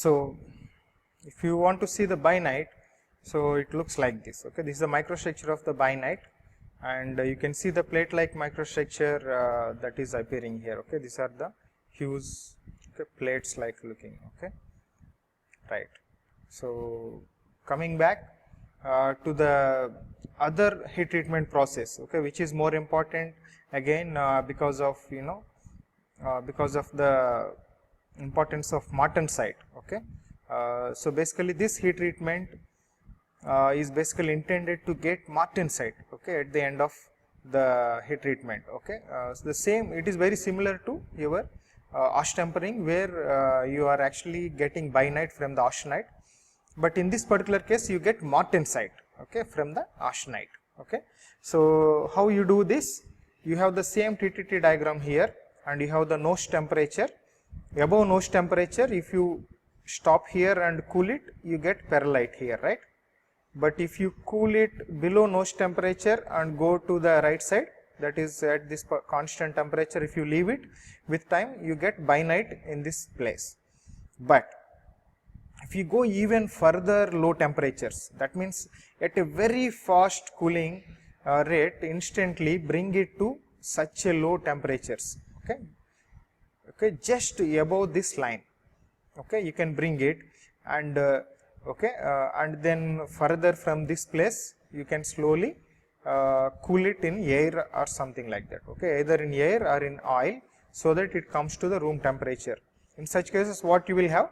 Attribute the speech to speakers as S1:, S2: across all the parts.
S1: So if you want to see the bainite, so it looks like this. Okay, this is the microstructure of the bainite, and you can see the plate like microstructure that is appearing here. Okay, these are the huge plates like looking. Okay, right. So coming back to the other heat treatment process, okay, which is more important again because of because of the importance of martensite. Okay, so basically this heat treatment is basically intended to get martensite, okay, at the end of the heat treatment. Okay, so the same, it is very similar to your ash tempering, where you are actually getting bainite from the austenite, but in this particular case you get martensite, okay, from the austenite. Okay, so how you do this? You have the same TTT diagram here, and you have the nose temperature. Above nose temperature, if you stop here and cool it, you get perlite here, right? But if you cool it below nose temperature and go to the right side, that is at this constant temperature, if you leave it, with time you get bainite in this place. But if you go even further low temperatures, that means at a very fast cooling rate, instantly bring it to such a low temperatures, okay, okay, just above this line, okay, you can bring it, and okay, and then further from this place you can slowly cool it in air or something like that, okay, either in air or in oil, so that it comes to the room temperature. In such cases, what you will have?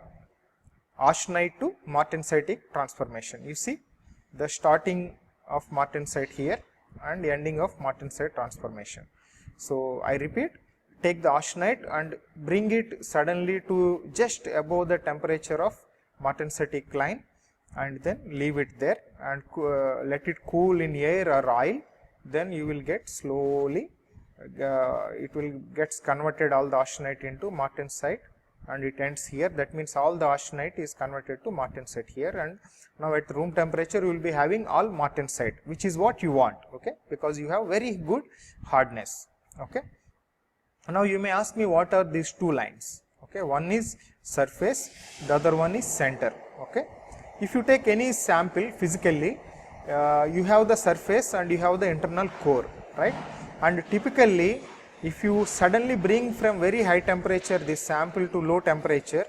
S1: Austenite to martensitic transformation. You see the starting of martensite here and ending of martensite transformation. So I repeat, take the austenite and bring it suddenly to just above the temperature of martensitic line, and then leave it there and let it cool in air or oil. Then you will get slowly it will gets converted all the austenite into martensite, and it ends here. That means all the austenite is converted to martensite here, and now at room temperature you will be having all martensite, which is what you want, okay, because you have very good hardness. Okay, now you may ask me, what are these two lines? Okay, one is surface, the other one is center. Okay, if you take any sample physically, you have the surface and you have the internal core, right? And typically, if you suddenly bring from very high temperature this sample to low temperature,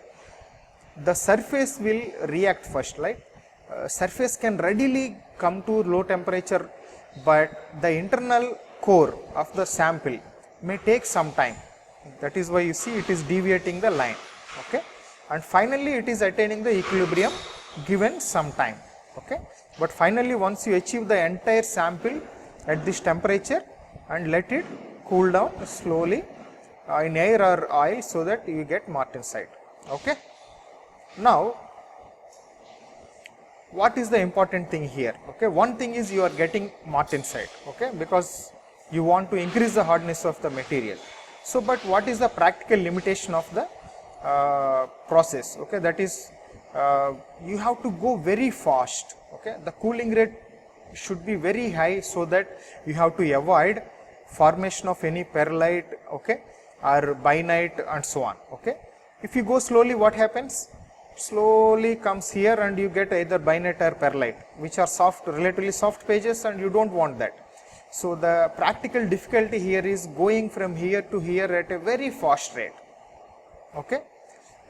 S1: the surface will react first, right? Surface can readily come to low temperature, but the internal core of the sample may take some time. That is why you see it is deviating the line, okay, and finally it is attaining the equilibrium given some time, okay. But finally, once you achieve the entire sample at this temperature and let it cool down slowly in air or oil, so that you get martensite. Okay. Now, what is the important thing here? Okay, one thing is you are getting martensite, okay, because you want to increase the hardness of the material. So, but what is the practical limitation of the process? Okay, that is you have to go very fast. Okay, the cooling rate should be very high, so that you have to avoid formation of any perlite, okay, or bainite and so on. Okay, if you go slowly, what happens? Slowly comes here and you get either bainite or perlite, which are soft, relatively soft pages, and you don't want that. So the practical difficulty here is going from here to here at a very fast rate. Okay.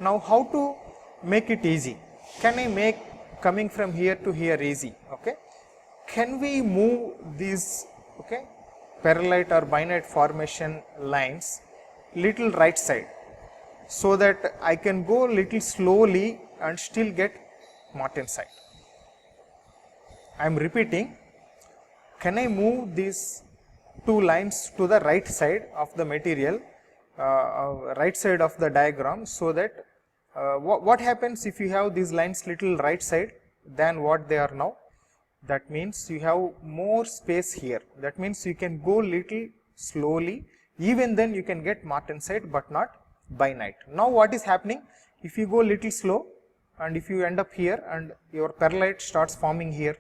S1: Now how to make it easy? Can I make coming from here to here easy? Okay. Can we move these, okay, perlite or bainite formation lines little right side, so that I can go little slowly and still get martensite? I am repeating, can I move these two lines to the right side of the material, right side of the diagram, so that what happens if you have these lines little right side than what they are now? That means you have more space here. That means you can go little slowly, even then you can get martensite but not bainite. Now what is happening? If you go little slow and if you end up here and your perlite starts forming here,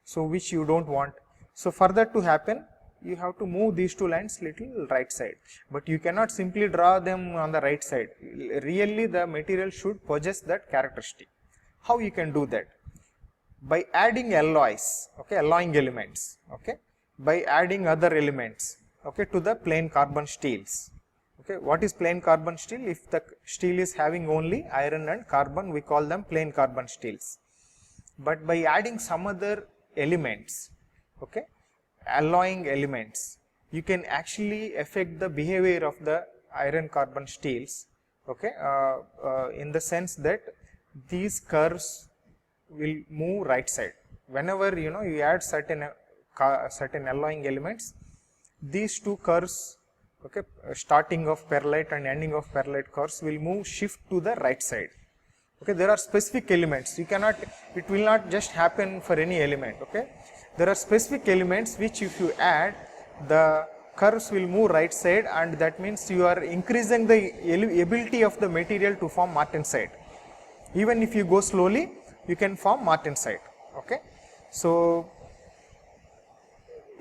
S1: so which you don't want. So for that to happen, you have to move these two lines little right side, but you cannot simply draw them on the right side. Really the material should possess that characteristic. How you can do that? By adding alloys, okay, alloying elements, okay, by adding other elements, okay, to the plain carbon steels. Okay, what is plain carbon steel? If the steel is having only iron and carbon, we call them plain carbon steels. But by adding some other elements, okay, alloying elements, you can actually affect the behavior of the iron carbon steels, okay, in the sense that these curves will move right side. Whenever you add certain alloying elements, these two curves, okay, starting of perlite and ending of perlite curves will shift to the right side. Okay, there are specific elements. You cannot, it will not just happen for any element. Okay, there are specific elements which if you add, the curves will move right side, and that means you are increasing the ability of the material to form martensite. Even if you go slowly, you can form martensite. Okay, so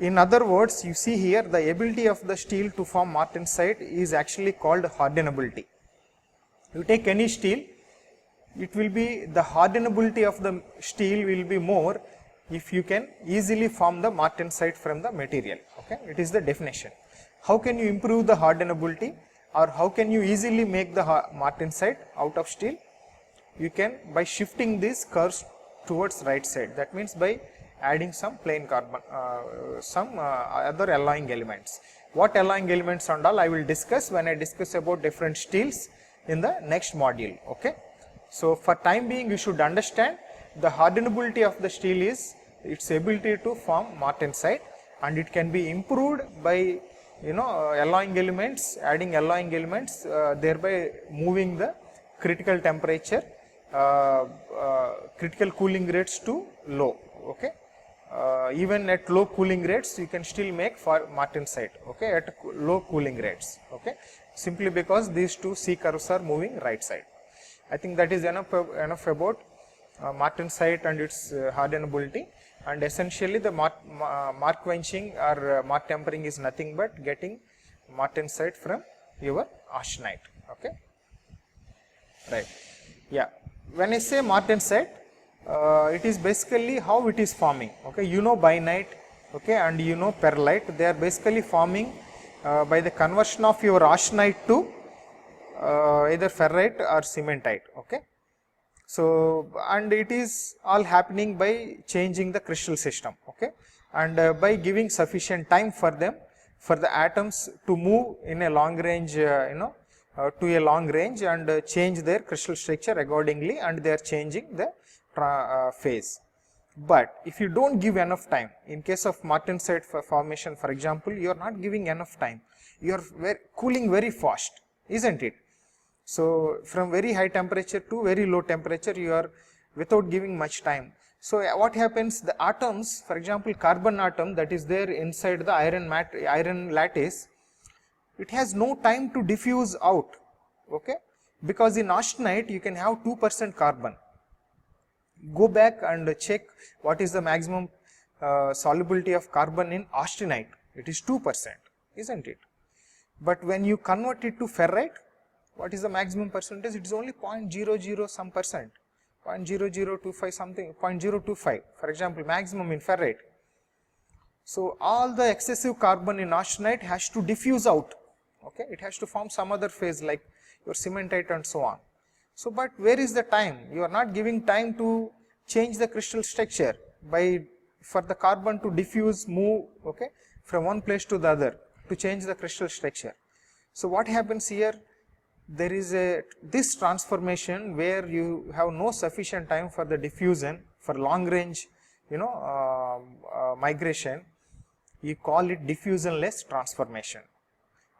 S1: in other words, you see here the ability of the steel to form martensite is actually called hardenability. You take any steel, it will be the hardenability of the steel will be more if you can easily form the martensite from the material. Okay, it is the definition. How can you improve the hardenability, or how can you easily make the martensite out of steel? You can by shifting these curves towards right side. That means by adding some plain carbon, some other alloying elements. What alloying elements and all I will discuss when I discuss about different steels in the next module. Okay. So for time being, you should understand the hardenability of the steel is its ability to form martensite, and it can be improved by alloying elements, adding alloying elements, thereby moving the critical temperature, critical cooling rates to low. Okay, even at low cooling rates, you can still make for martensite. Okay, at low cooling rates. Okay, simply because these two C curves are moving right side. I think that is enough about martensite and its hardenability. And essentially, the mark quenching or mark tempering is nothing but getting martensite from your austenite. Okay, right? Yeah. When I say martensite, it is basically how it is forming. Okay, bainite, okay, and perlite. They are basically forming by the conversion of your austenite to either ferrite or cementite. Okay, so and it is all happening by changing the crystal system. Okay, and by giving sufficient time for them, for the atoms to move in a long range, to a long range and change their crystal structure accordingly, and they are changing the phase. But if you don't give enough time, in case of martensite formation, for example, you are not giving enough time. You are cooling very fast, isn't it? So from very high temperature to very low temperature, you are without giving much time. So what happens? The atoms, for example, carbon atom that is there inside the iron lattice, it has no time to diffuse out. Okay, because in austenite you can have 2% carbon. Go back and check what is the maximum solubility of carbon in austenite. It is 2%, isn't it? But when you convert it to ferrite, what is the maximum percentage? It is only 0.00 some percent, 0.0025 something, 0.025 for example, maximum in ferrite. So all the excessive carbon in austenite has to diffuse out. Okay, it has to form some other phase like your cementite and so on. So, but where is the time? You are not giving time to change the crystal structure for the carbon to diffuse, move, okay, from one place to the other to change the crystal structure. So what happens here? There is this transformation where you have no sufficient time for the diffusion, for long range, migration. You call it diffusionless transformation.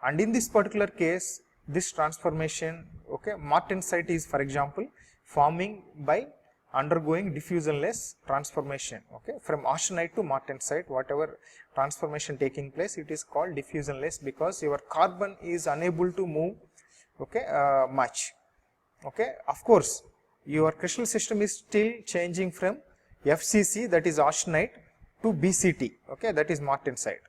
S1: And in this particular case, this transformation, okay, martensite is, for example, forming by undergoing diffusionless transformation. Okay, from austenite to martensite, whatever transformation taking place, it is called diffusionless because your carbon is unable to move, okay, much. Okay, of course, your crystal system is still changing from FCC, that is austenite, to BCT, okay, that is martensite.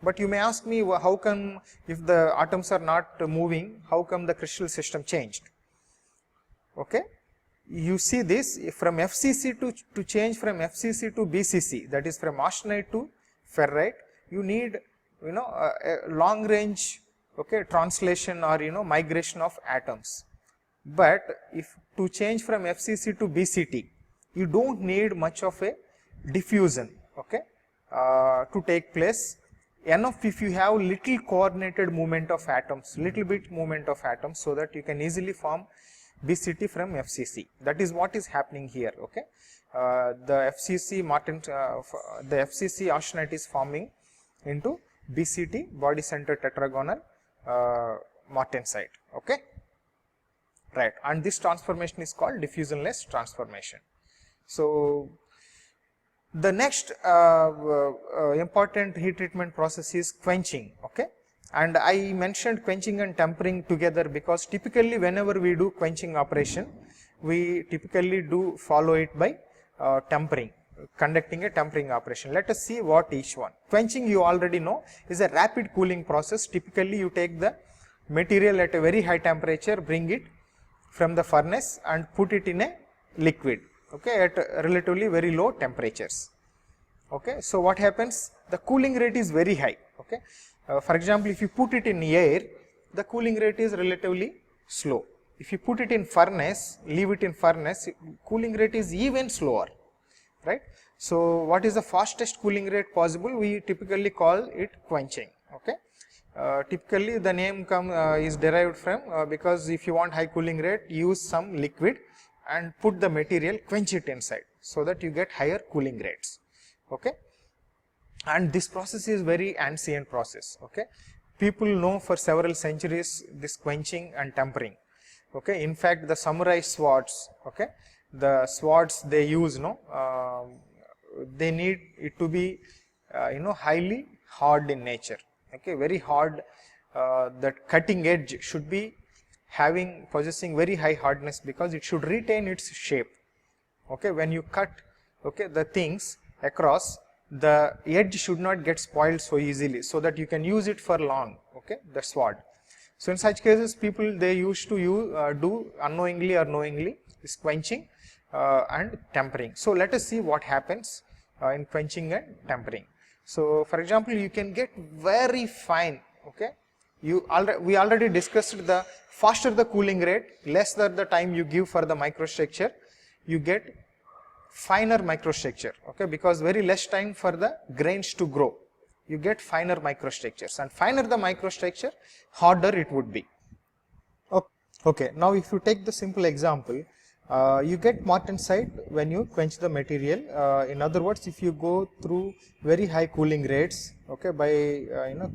S1: But you may ask me, how come if the atoms are not moving, how come the crystal system changed? Okay, you see this from FCC to change from FCC to BCC, that is from austenite to ferrite, you need a long range translation or migration of atoms. But if to change from FCC to BCT, you don't need much of a diffusion to take place. Enough if you have little coordinated movement of atoms, little bit movement of atoms, so that you can easily form BCT from FCC. That is what is happening here. The FCC austenite is forming into BCT, body center tetragonal martensite. Right, and this transformation is called diffusionless transformation. So the next important heat treatment process is quenching. And I mentioned quenching and tempering together because typically whenever we do quenching operation, we typically do follow it by tempering, conducting a tempering operation. Let us see what each one. Quenching, you already know, is a rapid cooling process. Typically you take the material at a very high temperature, bring it from the furnace and put it in a liquid at relatively very low temperatures. So what happens? The cooling rate is very high. For example, if you put it in air, the cooling rate is relatively slow. If you put it in furnace, leave it in furnace, cooling rate is even slower, right? So what is the fastest cooling rate possible? We typically call it quenching. Typically the name is derived from because if you want high cooling rate, use some liquid and put the material, quench it inside, so that you get higher cooling rates. And this process is very ancient process. People know for several centuries this quenching and tempering. In fact, the samurai swords, the swords they use, they need it to be highly hard in nature. Very hard. That cutting edge should be possessing very high hardness, because it should retain its shape. When you cut the things across, the edge should not get spoiled so easily, so that you can use it for long, the sword. So in such cases, people they used to do unknowingly or knowingly is quenching and tempering. So let us see what happens in quenching and tempering. So for example, you can get very fine, we already discussed the faster the cooling rate, lesser the time you give for the microstructure, you get finer microstructure, because very less time for the grains to grow, you get finer microstructures, and finer the microstructure, harder it would be. Now if you take the simple example, you get martensite when you quench the material. In other words, if you go through very high cooling rates, by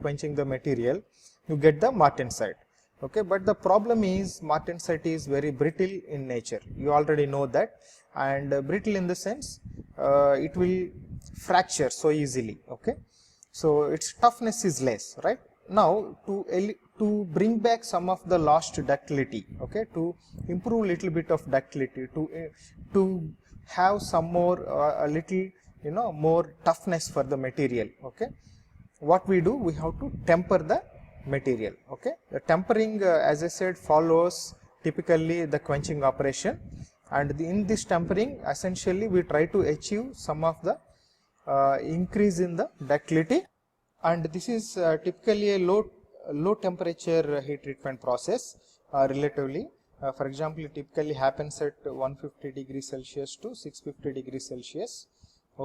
S1: quenching the material, you get the martensite. But the problem is martensite is very brittle in nature. You already know that, and brittle in the sense it will fracture so easily. So its toughness is less, right? Now to bring back some of the lost ductility, to improve little bit of ductility, to have some more a little more toughness for the material, what we do, we have to temper the material. The tempering, as I said, follows typically the quenching operation, and in this tempering essentially we try to achieve some of the increase in the ductility, and this is typically a low temperature heat treatment process relatively. For example, it typically happens at 150 degrees Celsius to 650 degrees Celsius,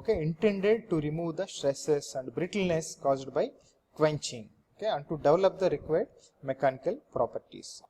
S1: intended to remove the stresses and brittleness caused by quenching, and to develop the required mechanical properties.